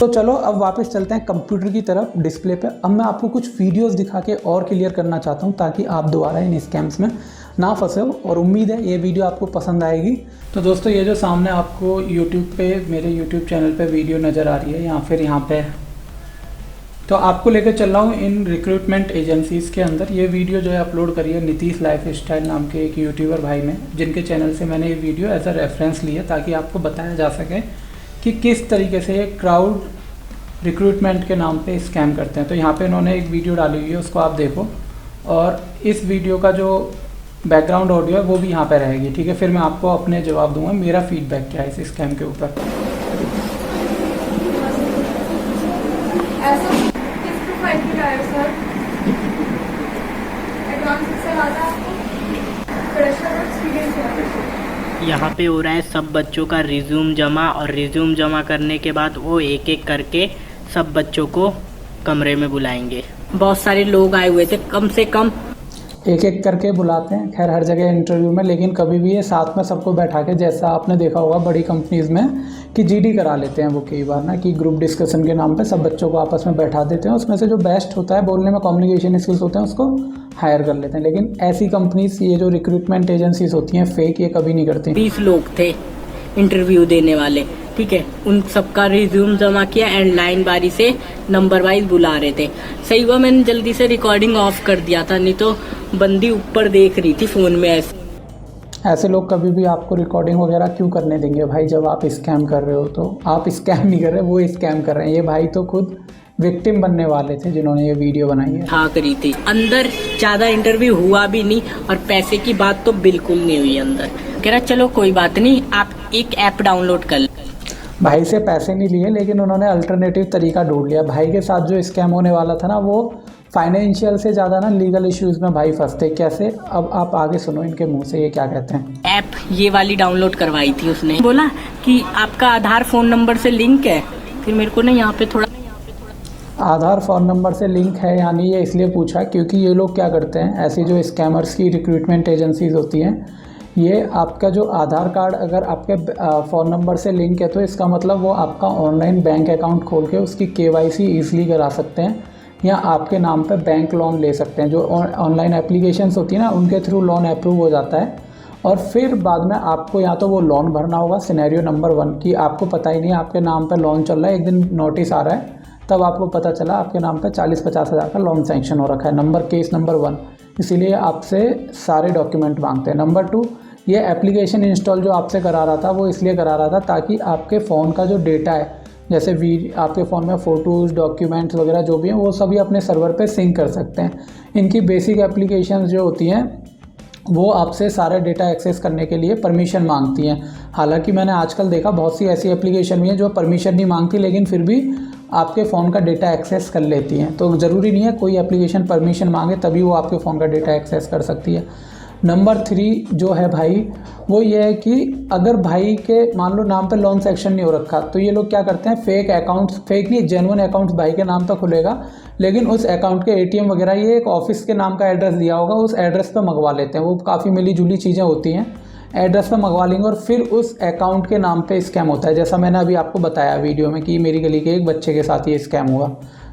तो चलो अब वापस चलते हैं कंप्यूटर की तरफ डिस्प्ले पे। अब मैं आपको कुछ वीडियोस दिखा के और क्लियर करना चाहता हूँ ताकि आप दोबारा इन स्कैम्स में ना फंसे हो, और उम्मीद है ये वीडियो आपको पसंद आएगी। तो दोस्तों ये जो सामने आपको यूट्यूब पे मेरे यूट्यूब चैनल पे वीडियो नज़र आ रही है या फिर यहाँ पे, तो आपको लेकर चल रहा हूँ इन रिक्रूटमेंट एजेंसीज़ के अंदर। ये वीडियो जो है अपलोड करी है नीतीश लाइफ स्टाइल नाम के एक यूट्यूबर भाई ने, जिनके चैनल से मैंने ये वीडियो एज अ रेफरेंस ली है ताकि आपको बताया जा सके कि किस तरीके से ये क्राउड रिक्रूटमेंट के नाम पे स्कैम करते हैं। तो यहाँ पे इन्होंने एक वीडियो डाली हुई है, उसको आप देखो, और इस वीडियो का जो बैकग्राउंड ऑडियो है वो भी यहाँ पे रहेगी, ठीक है। फिर मैं आपको अपने जवाब दूंगा मेरा फीडबैक क्या है इस स्कैम के ऊपर। यहाँ पे हो रहा है सब बच्चों का रिज्यूम जमा, और रिज्यूम जमा करने के बाद वो एक एक करके सब बच्चों को कमरे में बुलाएंगे। बहुत सारे लोग आए हुए थे, कम से कम एक एक करके बुलाते हैं खैर हर जगह इंटरव्यू में, लेकिन कभी भी ये साथ में सबको बैठा के, जैसा आपने देखा होगा बड़ी कंपनीज़ में कि जीडी करा लेते हैं वो कई बार ना, कि ग्रुप डिस्कशन के नाम पे सब बच्चों को आपस में बैठा देते हैं, उसमें से जो बेस्ट होता है बोलने में, कम्युनिकेशन स्किल्स होते हैं, उसको हायर कर लेते हैं। लेकिन ऐसी कंपनीज, ये जो रिक्रूटमेंट एजेंसीज होती हैं फेक, ये कभी नहीं करती। 20 लोग थे इंटरव्यू देने वाले, ठीक है। उन सबका रिज्यूम जमा किया एंड लाइन बारी से नंबर वाइज बुला रहे थे। सही हुआ मैंने जल्दी से रिकॉर्डिंग ऑफ कर दिया था, नहीं तो बंदी ऊपर देख रही थी फ़ोन में। ऐसे लोग कभी भी आपको रिकॉर्डिंग वगैरह क्यों करने देंगे भाई, जब आप स्कैम कर रहे हो। तो आप स्कैम नहीं कर रहे, वो स्कैम कर रहे हैं। ये भाई तो खुद विक्टिम बनने वाले थे जिन्होंने ये वीडियो बनाई है। हाँ करी थी, अंदर ज़्यादा इंटरव्यू हुआ भी नहीं और पैसे की बात तो बिल्कुल नहीं हुई अंदर। कह रहा चलो कोई बात नहीं, आप एक ऐप डाउनलोड कर। भाई से पैसे नहीं लिए, लेकिन उन्होंने अल्टरनेटिव तरीका ढूंढ लिया। भाई के साथ जो स्कैम होने वाला था ना, वो फाइनेंशियल से ज़्यादा ना लीगल इश्यूज़ में भाई फंसते। कैसे, अब आप आगे सुनो इनके मुंह से ये क्या कहते हैं। ऐप ये वाली डाउनलोड करवाई थी उसने, बोला कि आपका आधार फ़ोन नंबर से लिंक है। फिर मेरे को ना यहाँ पे थोड़ा आधार फ़ोन नंबर से लिंक है, यानी ये इसलिए पूछा क्योंकि ये लोग क्या करते हैं, ऐसी जो स्कैमर्स की रिक्रूटमेंट एजेंसीज होती हैं, ये आपका जो आधार कार्ड अगर आपके फ़ोन नंबर से लिंक है तो इसका मतलब वो आपका ऑनलाइन बैंक अकाउंट खोल के उसकी KYC ईजिली करा सकते हैं, या आपके नाम पे बैंक लोन ले सकते हैं। जो ऑनलाइन एप्लीकेशंस होती है ना, उनके थ्रू लोन अप्रूव हो जाता है, और फिर बाद में आपको या तो वो लोन भरना होगा। सिनेरियो नंबर 1 कि आपको पता ही नहीं आपके नाम पे लोन चल रहा है, एक दिन नोटिस आ रहा है, तब आपको पता चला आपके नाम पे 40-50 हज़ार का लोन सैंक्शन हो रखा है। केस नंबर 1, इसीलिए आपसे सारे डॉक्यूमेंट मांगते हैं। नंबर 2, ये एप्लीकेशन इंस्टॉल जो आपसे करा रहा था वो इसलिए करा रहा था ताकि आपके फ़ोन का जो डेटा है, जैसे आपके फ़ोन में फ़ोटोज़, डॉक्यूमेंट्स वगैरह जो भी हैं, वो सभी अपने सर्वर पे सिंक कर सकते हैं। इनकी बेसिक एप्लीकेशंस जो होती हैं वो आपसे सारा डेटा एक्सेस करने के लिए परमिशन मांगती हैं। हालांकि मैंने आजकल देखा बहुत सी ऐसी एप्लीकेशन भी हैं जो परमिशन नहीं मांगती, लेकिन फिर भी आपके फ़ोन का डेटा एक्सेस कर लेती हैं। तो ज़रूरी नहीं है कोई एप्लीकेशन परमिशन मांगे तभी वो आपके फ़ोन का डेटा एक्सेस कर सकती है। नंबर 3 जो है भाई, वो ये है कि अगर भाई के मान लो नाम पे लोन सेक्शन नहीं हो रखा, तो ये लोग क्या करते हैं, फेक अकाउंट्स, फेक नहीं जेन्युइन अकाउंट्स भाई के नाम पे खुलेगा, लेकिन उस अकाउंट के ATM वगैरह, ये एक ऑफिस के नाम का एड्रेस दिया होगा, उस एड्रेस पे मंगवा लेते हैं। वो काफ़ी मिली जुली चीज़ें होती हैं, एड्रेस पे मंगवा लेंगे और फिर उस अकाउंट के नाम पे स्कैम होता है। जैसा मैंने अभी आपको बताया वीडियो में कि मेरी गली के एक बच्चे के साथ ये स्कैम हुआ।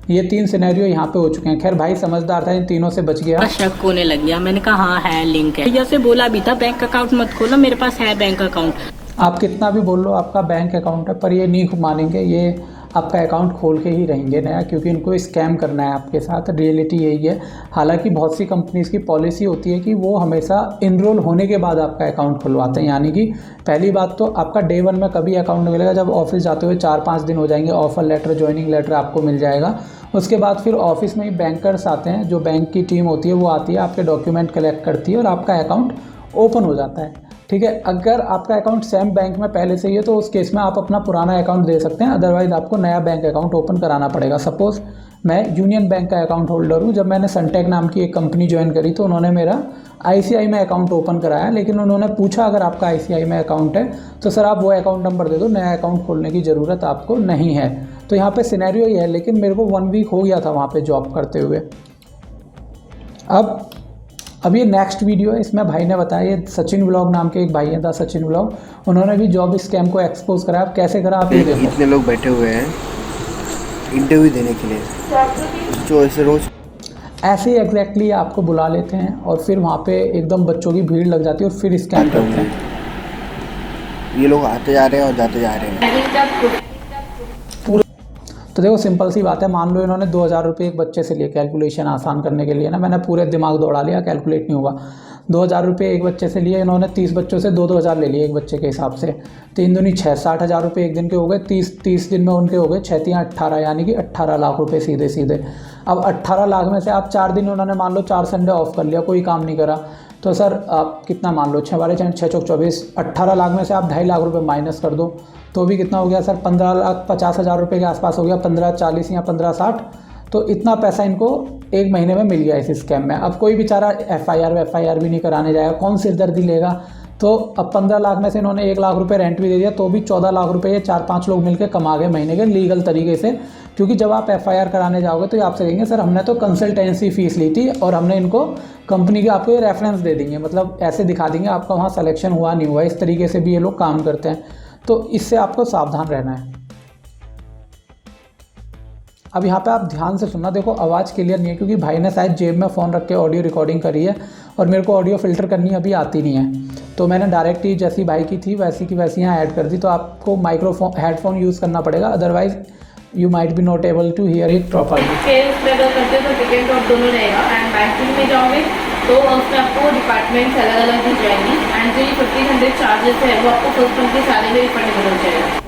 ये 3 सिनेरियो यहाँ पे हो चुके हैं। खैर भाई समझदार था, इन तीनों से बच गया। शक होने लग गया, मैंने कहा हाँ है लिंक है। भैया से बोला भी था बैंक अकाउंट मत खोलो, मेरे पास है बैंक अकाउंट। आप कितना भी बोल लो आपका बैंक अकाउंट है, पर ये नहीं मानेंगे, ये आपका अकाउंट खोल के ही रहेंगे नया, क्योंकि इनको स्कैम करना है आपके साथ। रियलिटी यही है। हालांकि बहुत सी कंपनीज़ की पॉलिसी होती है कि वो हमेशा इनरोल होने के बाद आपका अकाउंट खुलवाते हैं, यानी कि पहली बात तो आपका डे 1 में कभी अकाउंट नहीं मिलेगा। जब ऑफिस जाते हुए 4-5 दिन हो जाएंगे, ऑफर लेटर, ज्वाइनिंग लेटर आपको मिल जाएगा। उसके बाद फिर ऑफिस में ही बैंकर्स आते हैं, जो बैंक की टीम होती है वो आती है, आपके डॉक्यूमेंट कलेक्ट करती है और आपका अकाउंट ओपन हो जाता है, ठीक है। अगर आपका अकाउंट सेम बैंक में पहले से ही है तो उस केस में आप अपना पुराना अकाउंट दे सकते हैं, अदरवाइज़ आपको नया बैंक अकाउंट ओपन कराना पड़ेगा। सपोज़ मैं यूनियन बैंक का अकाउंट होल्डर हूँ। जब मैंने सनटेक नाम की एक कंपनी ज्वाइन करी तो उन्होंने मेरा ICICI में अकाउंट ओपन कराया, लेकिन उन्होंने पूछा अगर आपका ICICI में अकाउंट है तो सर आप वो अकाउंट नंबर दे दो, नया अकाउंट खोलने की ज़रूरत आपको नहीं है। तो यहाँ पे सिनेरियो ये है, लेकिन मेरे को 1 वीक हो गया था वहाँ पे जॉब करते हुए। अब ये नेक्स्ट वीडियो है, इसमें भाई ने बताया, ये सचिन ब्लॉग नाम के एक भाई हैं, द सचिन ब्लॉग, उन्होंने भी जॉब स्कैम को एक्सपोज करा। आप कैसे करा आप ये देखो। इतने लोग बैठे हुए हैं इंटरव्यू देने के लिए, जो ऐसे रोज़ ऐसे ही एग्जैक्टली आपको बुला लेते हैं और फिर वहाँ पे एकदम बच्चों की भीड़ लग जाती है और फिर स्कैम करते हैं। ये लोग आते जा रहे हैं और जाते जा रहे हैं। तो देखो सिंपल सी बात है, मान लो इन्होंने 2000 रुपये एक बच्चे से लिए कैलकुलेशन आसान करने के लिए ना, मैंने पूरे दिमाग दौड़ा लिया, कैलकुलेट नहीं हुआ। 2000 रुपये एक बच्चे से लिए इन्होंने, 30 बच्चों से 2-2 हज़ार ले लिए एक बच्चे के हिसाब से, 3 दूनी 6, 60,000 रुपये एक दिन के हो गए, 30 दिन में उनके हो गए 6 या 18, यानी कि 18 लाख रुपये सीधे सीधे। अब 18 लाख में से आप 4 दिन उन्होंने मान लो 4 संडे ऑफ कर लिया, कोई काम नहीं करा, तो सर आप कितना मान लो 6 बारह 6 चौक 24, 18 लाख में से आप 2.5 लाख रुपये माइनस कर दो तो भी कितना हो गया सर, 15,50,000 रुपये के आसपास हो गया, 15,40 या 15,60। तो इतना पैसा इनको एक महीने में मिल गया इस स्कैम में। अब कोई बेचारा FIR भी नहीं कराने जाएगा, कौन सिरदर्दी लेगा। तो अब 15 लाख में से इन्होंने 1 लाख रुपए रेंट भी दे दिया, तो भी 14 लाख रुपए ये 4-5 लोग मिलकर कमा गए महीने के लीगल तरीके से। क्योंकि जब आप FIR कराने जाओगे तो ये आपसे कहेंगे सर हमने तो कंसल्टेंसी फ़ीस ली थी और हमने इनको कंपनी के आपको ये रेफरेंस दे देंगे, मतलब ऐसे दिखा देंगे आपका वहाँ सिलेक्शन हुआ नहीं हुआ। इस तरीके से भी ये लोग काम करते हैं, तो इससे आपको सावधान रहना है। अब यहाँ पे आप ध्यान से सुनना, देखो आवाज़ क्लियर नहीं है क्योंकि भाई ने शायद जेब में फ़ोन रख के ऑडियो रिकॉर्डिंग करी है और मेरे को ऑडियो फ़िल्टर करनी अभी आती नहीं है, तो मैंने डायरेक्ट ही जैसी भाई की थी वैसी की वैसी यहाँ ऐड कर दी। तो आपको माइक्रोफोन हेडफोन यूज़ करना पड़ेगा, otherwise you might be not able to hear it properly. Sales अगर करते हो तो टिकट और दोनों रहेगा, एंड बैंकिंग में जाओगे तो उसमें आपको डिपार्टमेंट्स अलग अलग दी जाएंगी, एंड जो ये 1500 चार्जेस है वो आपको फर्स्ट मंथ की सैलरी में रिफंड हो जाएगा।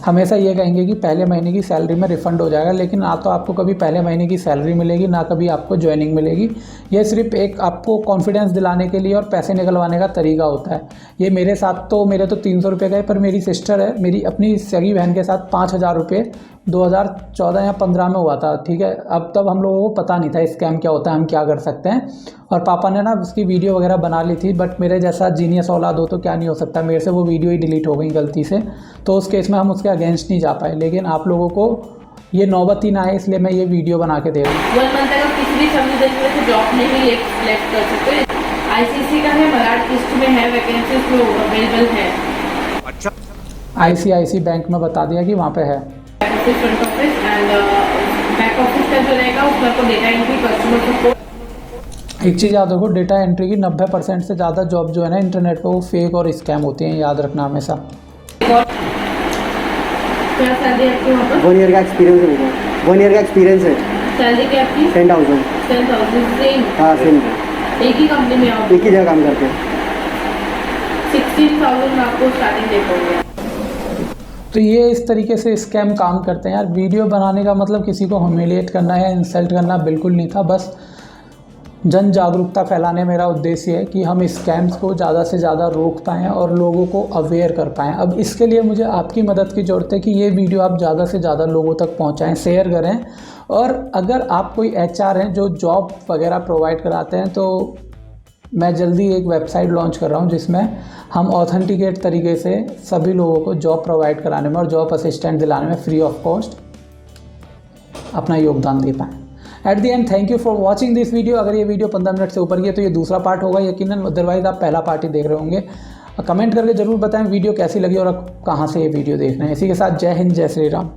हमेशा ये कहेंगे कि पहले महीने की सैलरी में रिफ़ंड हो जाएगा, लेकिन ना तो आपको कभी पहले महीने की सैलरी मिलेगी ना कभी आपको ज्वाइनिंग मिलेगी। ये सिर्फ एक आपको कॉन्फिडेंस दिलाने के लिए और पैसे निकलवाने का तरीका होता है। ये मेरे साथ तो मेरे तो 300 रुपये गए, पर मेरी सिस्टर है, मेरी अपनी सगी बहन के साथ 5,000 रुपये 2014 या 15 में हुआ था, ठीक है। अब तब हम लोगों को पता नहीं था स्कैम क्या होता है, हम क्या कर सकते हैं, और पापा ने ना उसकी वीडियो वगैरह बना ली थी, बट मेरे जैसा जीनियस औलाद हो तो क्या नहीं हो सकता, मेरे से वो वीडियो ही डिलीट हो गई गलती से, तो उस केस में हम उसके अगेंस्ट नहीं जा पाए। लेकिन आप लोगों को ये नौबत ही ना आए, इसलिए मैं ये वीडियो बना के दे रहा हूँ। 1 मंथ तक आप किसी भी सर्विस में से जॉब नहीं सिलेक्ट कर सकते। ICC का है, मराठ लिस्ट में है, वैकेंसी उसमें अवेलेबल है। अच्छा, ICICI बैंक में बता दिया कि वहाँ पे है। Front office and back office का जो रहेगा उसमें आपको डेटा एंट्री, कस्टमर सपोर्ट। एक चीज़ याद रखो, डेटा एंट्री की 90% से ज़्यादा जॉब जो है ना इंटरनेट पे वो फेक और स्कैम होती हैं, याद रखना हमेशा। क्या सैलरी आपकी वहाँ पर? 1 ईयर का एक्सपीरियंस है मुझे, 1 ईयर का एक्सपीरियंस है। सैलरी क्या आपकी? 10,000। 10,000 सेम? हाँ सेम, एक ही कंपनी में आप एक ही जगह काम करते हैं। 16,000 में आपको स्टार्टिंग दे पाओगे। तो ये इस तरीके से स्कैम काम करते हैं यार। वीडियो बनाने का मतलब किसी को ह्यूमिलिएट करना या इंसल्ट करना बिल्कुल नहीं था, बस जन जागरूकता फैलाने मेरा उद्देश्य है कि हम स्कैम्स को ज़्यादा से ज़्यादा रोक पाएँ और लोगों को अवेयर कर पाएँ। अब इसके लिए मुझे आपकी मदद की ज़रूरत है कि ये वीडियो आप ज़्यादा से ज़्यादा लोगों तक पहुँचाएँ, शेयर करें। और अगर आप कोई HR हैं जो जॉब वगैरह प्रोवाइड कराते हैं, तो मैं जल्दी एक वेबसाइट लॉन्च कर रहा हूँ जिसमें हम ऑथेंटिकेट तरीके से सभी लोगों को जॉब प्रोवाइड कराने में और जॉब असिस्टेंट दिलाने में फ्री ऑफ कॉस्ट अपना योगदान दे पाएँ। At the end thank you for watching this video. अगर ये वीडियो 15 मिनट से ऊपर की है तो ये दूसरा पार्ट होगा यकीनन, अदरवाइज़ आप पहला पार्ट ही देख रहे होंगे। कमेंट करके ज़रूर बताएं वीडियो कैसी लगी और कहाँ से ये वीडियो देख रहे हैं। इसी के साथ जय हिंद, जय श्री राम।